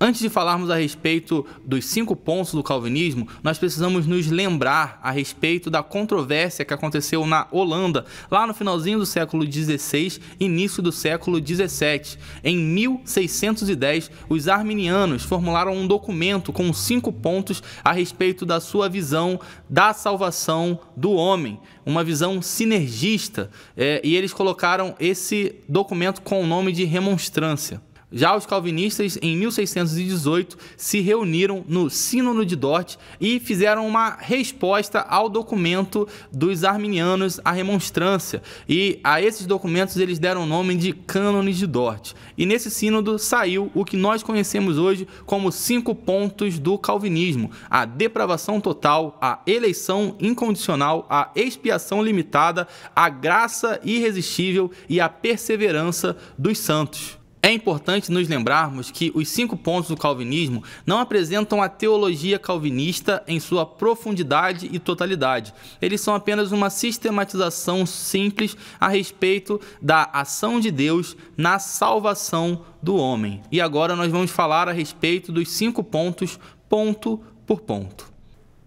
Antes de falarmos a respeito dos 5 pontos do calvinismo, nós precisamos nos lembrar a respeito da controvérsia que aconteceu na Holanda, lá no finalzinho do século XVI, início do século XVII. Em 1610, os arminianos formularam um documento com 5 pontos a respeito da sua visão da salvação do homem, uma visão sinergista, e eles colocaram esse documento com o nome de Remonstrância. Já os calvinistas, em 1618, se reuniram no Sínodo de Dort e fizeram uma resposta ao documento dos arminianos, a Remonstrância. E a esses documentos eles deram o nome de Cânones de Dort. E nesse sínodo saiu o que nós conhecemos hoje como 5 pontos do calvinismo: a depravação total, a eleição incondicional, a expiação limitada, a graça irresistível e a perseverança dos santos. É importante nos lembrarmos que os 5 pontos do calvinismo não apresentam a teologia calvinista em sua profundidade e totalidade. Eles são apenas uma sistematização simples a respeito da ação de Deus na salvação do homem. E agora nós vamos falar a respeito dos 5 pontos, ponto por ponto.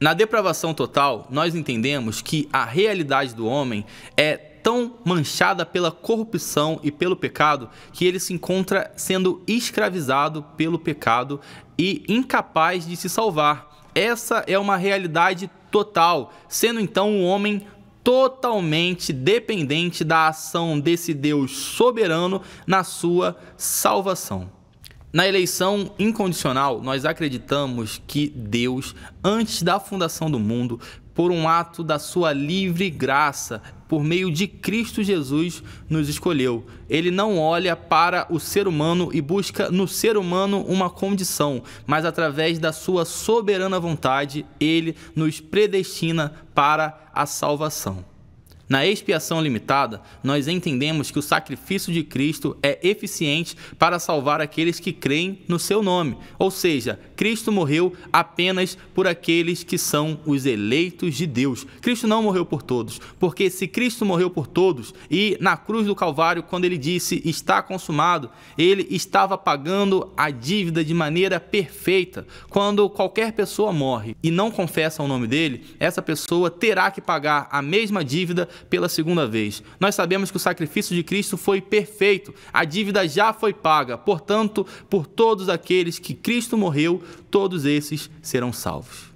Na depravação total, nós entendemos que a realidade do homem é tão manchada pela corrupção e pelo pecado que ele se encontra sendo escravizado pelo pecado e incapaz de se salvar. Essa é uma realidade total, sendo então o homem totalmente dependente da ação desse Deus soberano na sua salvação. Na eleição incondicional, nós acreditamos que Deus, antes da fundação do mundo, por um ato da sua livre graça, por meio de Cristo Jesus, nos escolheu. Ele não olha para o ser humano e busca no ser humano uma condição, mas através da sua soberana vontade, ele nos predestina para a salvação. Na expiação limitada, nós entendemos que o sacrifício de Cristo é eficiente para salvar aqueles que creem no seu nome. Ou seja, Cristo morreu apenas por aqueles que são os eleitos de Deus. Cristo não morreu por todos, porque se Cristo morreu por todos e na cruz do Calvário, quando ele disse está consumado, ele estava pagando a dívida de maneira perfeita. Quando qualquer pessoa morre e não confessa o nome dele, essa pessoa terá que pagar a mesma dívida pela segunda vez. Nós sabemos que o sacrifício de Cristo foi perfeito, a dívida já foi paga, portanto, por todos aqueles que Cristo morreu, todos esses serão salvos.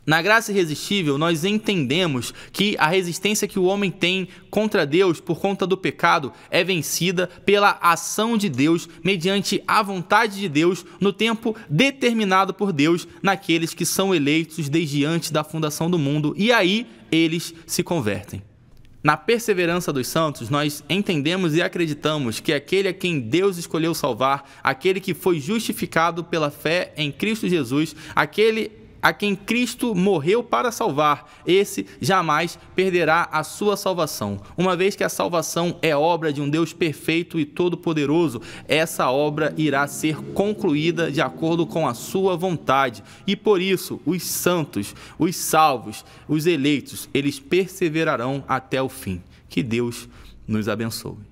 Na graça irresistível, nós entendemos que a resistência que o homem tem contra Deus por conta do pecado é vencida pela ação de Deus mediante a vontade de Deus no tempo determinado por Deus naqueles que são eleitos desde antes da fundação do mundo, e aí eles se convertem. Na perseverança dos santos, nós entendemos e acreditamos que aquele a quem Deus escolheu salvar, aquele que foi justificado pela fé em Cristo Jesus, aquele a quem Cristo morreu para salvar, esse jamais perderá a sua salvação. Uma vez que a salvação é obra de um Deus perfeito e todo-poderoso, essa obra irá ser concluída de acordo com a sua vontade. E por isso, os santos, os salvos, os eleitos, eles perseverarão até o fim. Que Deus nos abençoe.